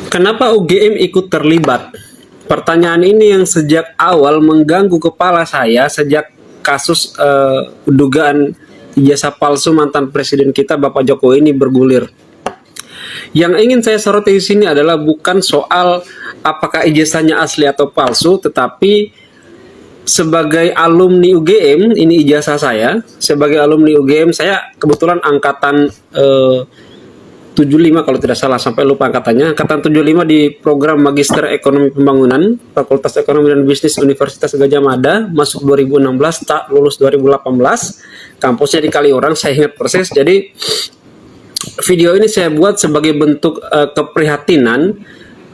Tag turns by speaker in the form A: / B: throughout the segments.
A: Kenapa UGM ikut terlibat? Pertanyaan ini yang sejak awal mengganggu kepala saya sejak kasus dugaan ijazah palsu mantan presiden kita Bapak Jokowi ini bergulir. Yang ingin saya soroti di sini adalah bukan soal apakah ijazahnya asli atau palsu, tetapi sebagai alumni UGM, ini ijazah saya, sebagai alumni UGM, saya kebetulan angkatan 75 kalau tidak salah, sampai lupa angkatannya, angkatan 75 di program Magister Ekonomi Pembangunan, Fakultas Ekonomi dan Bisnis Universitas Gadjah Mada, masuk 2016, tak lulus 2018, kampusnya di Kaliurang, saya ingat persis. Jadi video ini saya buat sebagai bentuk keprihatinan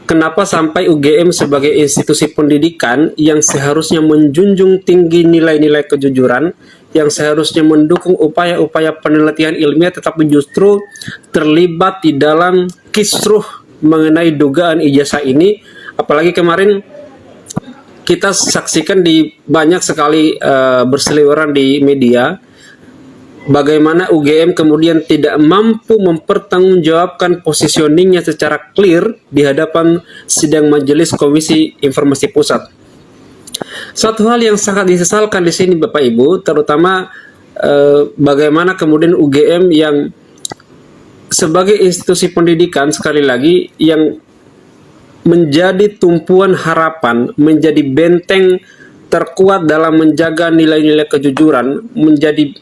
A: kenapa sampai UGM sebagai institusi pendidikan yang seharusnya menjunjung tinggi nilai-nilai kejujuran, yang seharusnya mendukung upaya-upaya penelitian ilmiah, tetapi justru terlibat di dalam kisruh mengenai dugaan ijazah ini. Apalagi kemarin kita saksikan di banyak sekali berseliweran di media, bagaimana UGM kemudian tidak mampu mempertanggungjawabkan positioningnya secara clear di hadapan sidang Majelis Komisi Informasi Pusat. Suatu hal yang sangat disesalkan di sini Bapak Ibu, terutama bagaimana kemudian UGM yang sebagai institusi pendidikan, sekali lagi, yang menjadi tumpuan harapan, menjadi benteng terkuat dalam menjaga nilai-nilai kejujuran, menjadi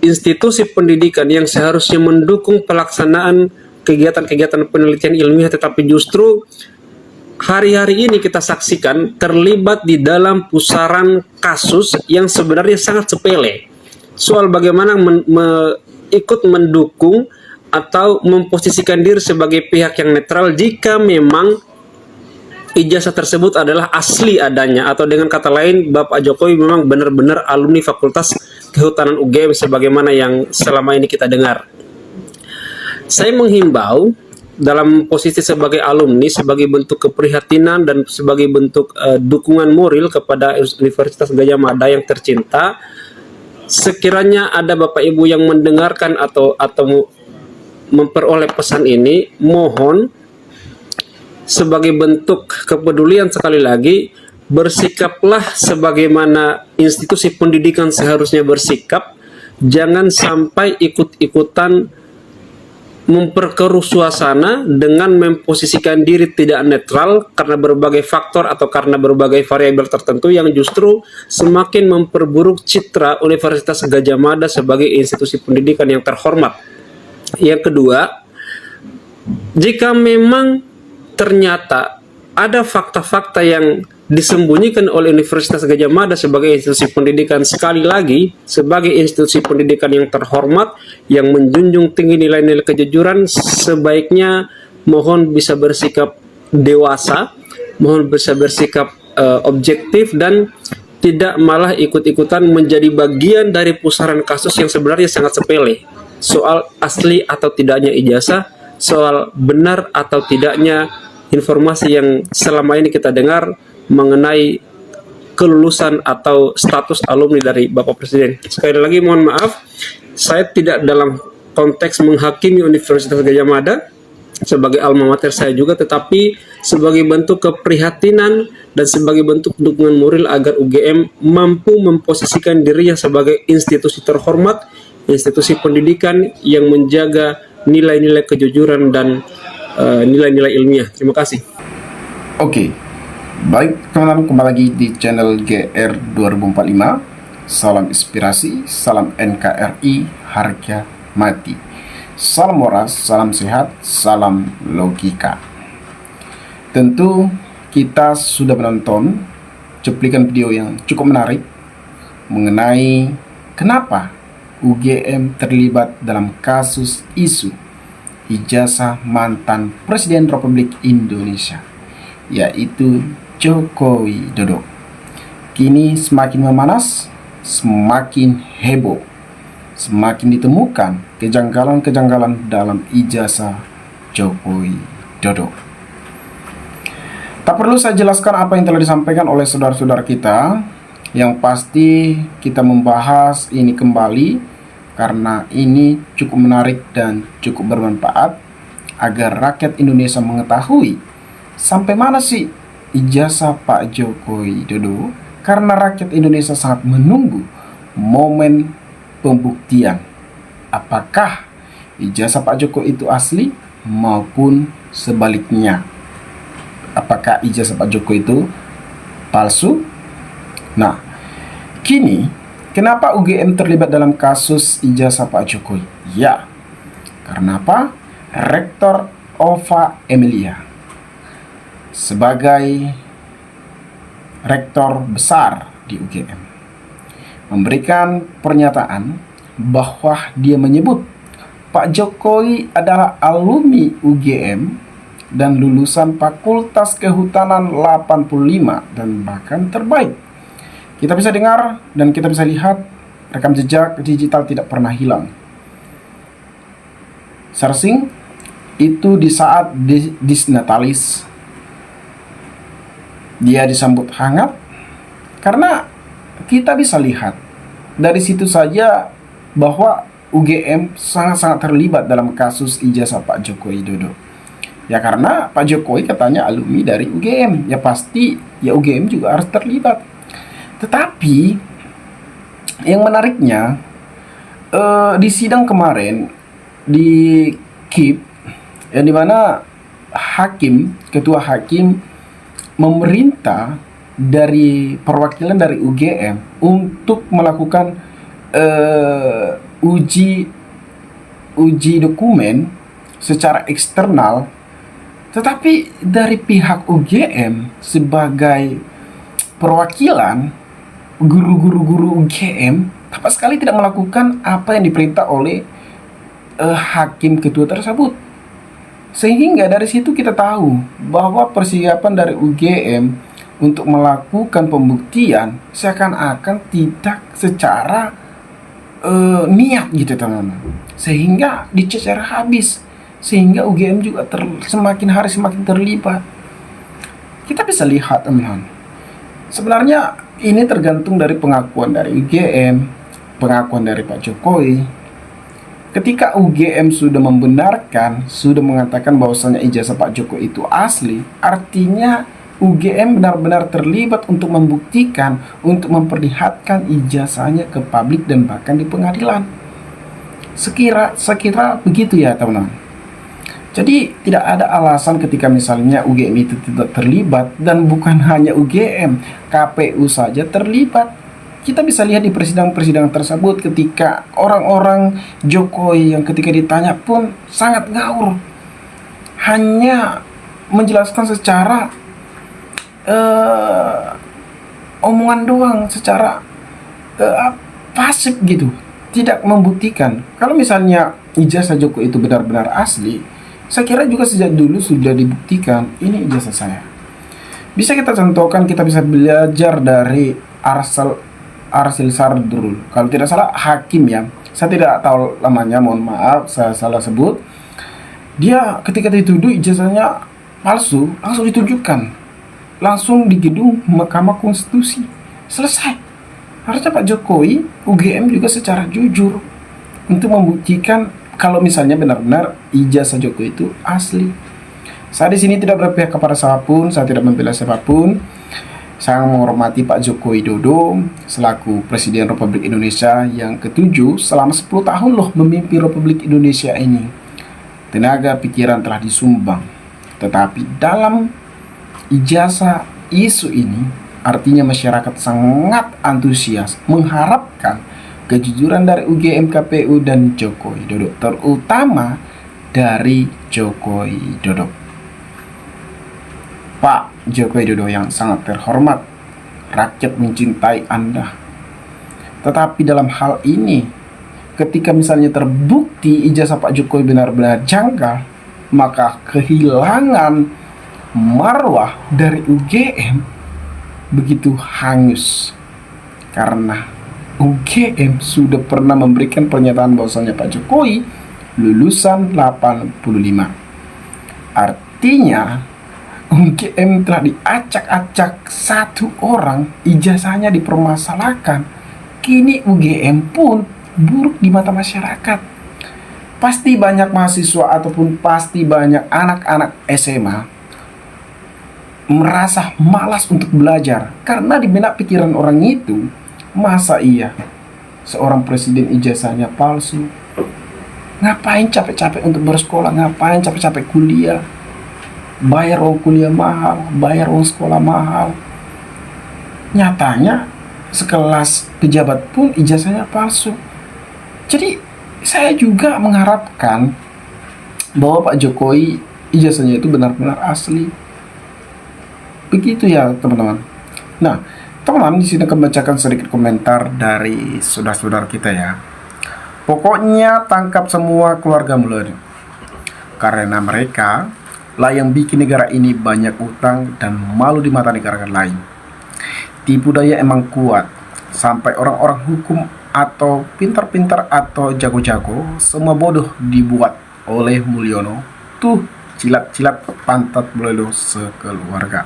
A: institusi pendidikan yang seharusnya mendukung pelaksanaan kegiatan-kegiatan penelitian ilmiah, tetapi justru hari-hari ini kita saksikan terlibat di dalam pusaran kasus yang sebenarnya sangat sepele. Soal bagaimana ikut mendukung atau memposisikan diri sebagai pihak yang netral jika memang ijazah tersebut adalah asli adanya, atau dengan kata lain Bapak Jokowi memang benar-benar alumni Fakultas Kehutanan UGM sebagaimana yang selama ini kita dengar. Saya menghimbau dalam posisi sebagai alumni, sebagai bentuk keprihatinan dan sebagai bentuk dukungan moral kepada Universitas Gadjah Mada yang tercinta, sekiranya ada Bapak Ibu yang mendengarkan atau memperoleh pesan ini, mohon sebagai bentuk kepedulian sekali lagi, bersikaplah sebagaimana institusi pendidikan seharusnya bersikap. Jangan sampai ikut-ikutan memperkeruh suasana dengan memposisikan diri tidak netral karena berbagai faktor atau karena berbagai variabel tertentu yang justru semakin memperburuk citra Universitas Gadjah Mada sebagai institusi pendidikan yang terhormat. Yang kedua, jika memang ternyata ada fakta-fakta yang disembunyikan oleh Universitas Gadjah Mada sebagai institusi pendidikan, sekali lagi sebagai institusi pendidikan yang terhormat yang menjunjung tinggi nilai-nilai kejujuran, sebaiknya mohon bisa bersikap dewasa, mohon bisa bersikap objektif dan tidak malah ikut-ikutan menjadi bagian dari pusaran kasus yang sebenarnya sangat sepele. Soal asli atau tidaknya ijazah, soal benar atau tidaknya informasi yang selama ini kita dengar mengenai kelulusan atau status alumni dari Bapak Presiden. Sekali lagi mohon maaf, saya tidak dalam konteks menghakimi Universitas Gadjah Mada, sebagai alma mater saya juga, tetapi sebagai bentuk keprihatinan dan sebagai bentuk dukungan moral agar UGM mampu memposisikan dirinya sebagai institusi terhormat, institusi pendidikan yang menjaga nilai-nilai kejujuran dan nilai-nilai ilmiah. Terima kasih.
B: Oke, baik teman-teman, kembali lagi di channel GR 2045. Salam inspirasi, salam NKRI, harga mati. Salam waras, salam sehat, salam logika. Tentu kita sudah menonton cuplikan video yang cukup menarik mengenai kenapa UGM terlibat dalam kasus isu ijazah mantan Presiden Republik Indonesia, yaitu Joko Widodo. Kini semakin memanas, semakin heboh, semakin ditemukan kejanggalan-kejanggalan dalam ijazah Joko Widodo. Tak perlu saya jelaskan apa yang telah disampaikan oleh saudara-saudara kita. Yang pasti kita membahas ini kembali karena ini cukup menarik dan cukup bermanfaat agar rakyat Indonesia mengetahui sampai mana sih ijazah Pak Joko Widodo, karena rakyat Indonesia sangat menunggu momen pembuktian apakah ijazah Pak Joko itu asli maupun sebaliknya. Apakah ijazah Pak Joko itu palsu? Nah, kini kenapa UGM terlibat dalam kasus ijazah Pak Jokowi? Ya, karena apa? Rektor Ova Emilia sebagai rektor besar di UGM memberikan pernyataan bahwa dia menyebut Pak Jokowi adalah alumni UGM dan lulusan Fakultas Kehutanan 85 dan bahkan terbaik. Kita bisa dengar dan kita bisa lihat rekam jejak digital tidak pernah hilang. Searching itu di saat disnatalis dia disambut hangat, karena kita bisa lihat dari situ saja bahwa UGM sangat-sangat terlibat dalam kasus ijazah Pak Joko Widodo. Ya karena Pak Jokowi katanya alumni dari UGM, ya pasti ya UGM juga harus terlibat. Tetapi yang menariknya di sidang kemarin di KIP, yang dimana ketua hakim memerintah dari perwakilan dari UGM untuk melakukan uji dokumen secara eksternal, tetapi dari pihak UGM sebagai perwakilan guru-guru UGM sama sekali tidak melakukan apa yang diperintah oleh hakim ketua tersebut. Sehingga dari situ kita tahu bahwa persiapan dari UGM untuk melakukan pembuktian seakan-akan tidak secara niat gitu teman-teman, sehingga dicecer habis, sehingga UGM juga semakin hari semakin terlibat. Kita bisa lihat teman-teman, sebenarnya ini tergantung dari pengakuan dari UGM, pengakuan dari Pak Jokowi. Ketika UGM sudah membenarkan, sudah mengatakan bahwasanya ijazah Pak Joko itu asli, artinya UGM benar-benar terlibat untuk membuktikan, untuk memperlihatkan ijazahnya ke publik dan bahkan di pengadilan. Sekira begitu ya teman-teman. Jadi tidak ada alasan ketika misalnya UGM itu tidak terlibat, dan bukan hanya UGM, KPU saja terlibat. Kita bisa lihat di persidangan-persidangan tersebut ketika orang-orang Jokowi yang ketika ditanya pun sangat ngawur, hanya menjelaskan secara omongan doang, secara pasif gitu, tidak membuktikan. Kalau misalnya ijazah Joko itu benar-benar asli, saya kira juga sejak dulu sudah dibuktikan ini ijazah saya. Bisa kita contohkan, kita bisa belajar dari Arsil Sardrul, kalau tidak salah hakim ya, saya tidak tahu namanya, mohon maaf saya salah sebut. Dia ketika dituduh ijazahnya palsu, langsung ditunjukkan, langsung di gedung Mahkamah Konstitusi, selesai. Harusnya Pak Jokowi, UGM juga secara jujur untuk membuktikan kalau misalnya benar-benar ijazah Jokowi itu asli. Saya di sini tidak berpihak kepada siapapun, saya tidak membela siapapun. Saya menghormati Pak Joko Widodo selaku Presiden Republik Indonesia yang ke-7 selama 10 tahun loh memimpin Republik Indonesia ini. Tenaga pikiran telah disumbang. Tetapi dalam ijazah isu ini, artinya masyarakat sangat antusias mengharapkan kejujuran dari UGM, KPU, dan Joko Widodo, terutama dari Joko Widodo. Pak Joko Widodo yang sangat terhormat, rakyat mencintai Anda. Tetapi dalam hal ini, ketika misalnya terbukti ijazah Pak Jokowi benar-benar janggal, maka kehilangan marwah dari UGM begitu hangus. Karena UGM sudah pernah memberikan pernyataan bahwasanya Pak Jokowi lulusan 85. Artinya UGM telah diacak-acak satu orang, ijazahnya dipermasalahkan. Kini UGM pun buruk di mata masyarakat. pasti banyak mahasiswa ataupun pasti banyak anak-anak SMA merasa malas untuk belajar karena di benak pikiran orang itu, masa iya seorang presiden ijazahnya palsu? Ngapain capek-capek untuk bersekolah, ngapain capek-capek kuliah, bayar uang kuliah mahal, bayar uang sekolah mahal. Nyatanya sekelas pejabat pun ijazahnya palsu. Jadi saya juga mengharapkan bahwa Pak Jokowi ijazahnya itu benar-benar asli. Begitu ya teman-teman. Nah, teman-teman di sini akan membacakan sedikit komentar dari saudara-saudara kita ya. Pokoknya tangkap semua keluarga Muller, karena mereka lah yang bikin negara ini banyak utang dan malu di mata negara lain. Tipu daya emang kuat, sampai orang-orang hukum atau pintar-pintar atau jago-jago semua bodoh dibuat oleh Mulyono. Tuh cilat-cilat pantat Mulyono sekeluarga.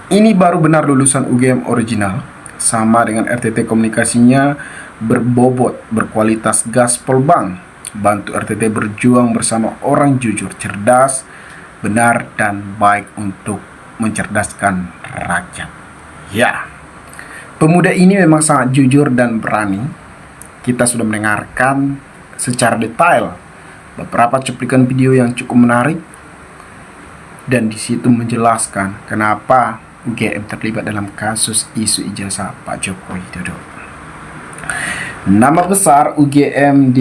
B: Ini baru benar lulusan UGM original, sama dengan RTT komunikasinya berbobot, berkualitas gaspol bank. Bantu RTT berjuang bersama orang jujur, cerdas, benar, dan baik untuk mencerdaskan rakyat. Ya, pemuda ini memang sangat jujur dan berani. Kita sudah mendengarkan secara detail beberapa cuplikan video yang cukup menarik, dan di situ menjelaskan kenapa UGM terlibat dalam kasus isu ijazah Pak Joko Widodo. Nama besar UGM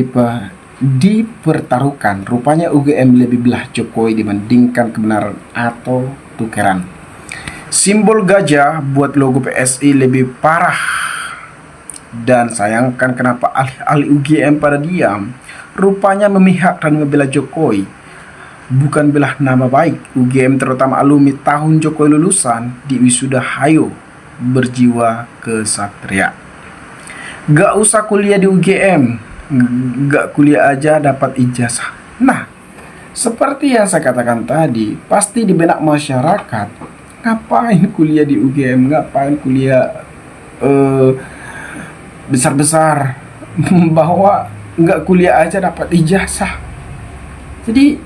B: dipertaruhkan. Rupanya UGM lebih belah Jokowi dibandingkan kebenaran atau tukeran. Simbol gajah buat logo PSI lebih parah. Dan sayangkan kenapa ahli-ahli UGM pada diam. Rupanya memihak dan membela Jokowi, bukan belah nama baik UGM, terutama alumni tahun Jokowi lulusan di wisuda. Hayo berjiwa kesatria. Gak usah kuliah di UGM, gak kuliah aja dapat ijazah. Nah, seperti yang saya katakan tadi, pasti di benak masyarakat, ngapain kuliah di UGM, ngapain kuliah besar-besar, bahwa gak kuliah aja dapat ijazah. Jadi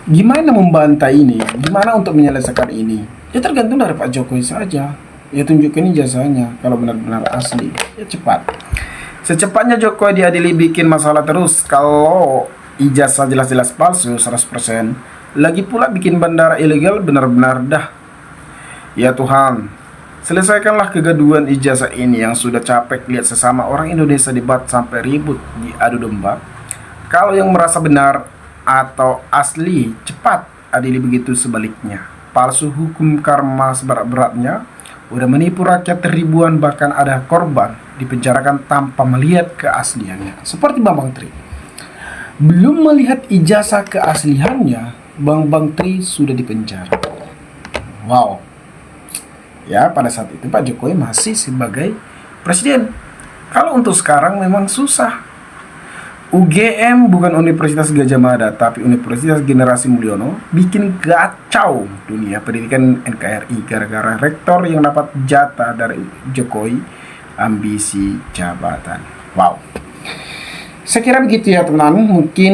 B: gimana membantai ini? Gimana untuk menyelesaikan ini? Ya tergantung dari Pak Jokowi saja. Ya tunjukkan ijazahnya. Kalau benar-benar asli, ya cepat. Secepatnya Jokowi diadili, bikin masalah terus. Kalau ijazah jelas-jelas palsu 100%. Lagi pula bikin bandara ilegal, benar-benar dah. Ya Tuhan, selesaikanlah kegaduhan ijazah ini yang sudah capek lihat sesama orang Indonesia debat sampai ribut diadu domba. Kalau yang merasa benar atau asli, cepat adili, begitu sebaliknya. Palsu hukum karma seberat-beratnya, udah menipu rakyat ribuan, bahkan ada korban dipenjarakan tanpa melihat keasliannya. Seperti Bambang Tri, belum melihat ijazah keasliannya, Bambang Tri sudah dipenjara. Wow. Ya, pada saat itu Pak Jokowi masih sebagai presiden. Kalau untuk sekarang memang susah. UGM bukan Universitas Gajah Mada, tapi Universitas Generasi Mulyono, bikin kacau dunia pendidikan NKRI gara-gara rektor yang dapat jatah dari Jokowi, ambisi jabatan. Wow. Saya kira begitu ya teman-teman. Mungkin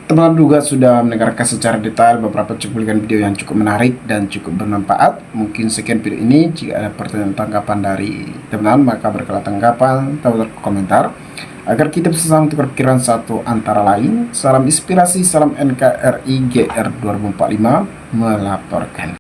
B: teman-teman juga sudah mendengarkan secara detail beberapa cuplikan video yang cukup menarik dan cukup bermanfaat. Mungkin sekian video ini. Jika ada pertanyaan tanggapan dari teman-teman, maka berkala tanggapan atau komentar, agar kita bisa sama tukar pikiran satu antara lain. Salam inspirasi, salam NKRI GR 2045 melaporkan.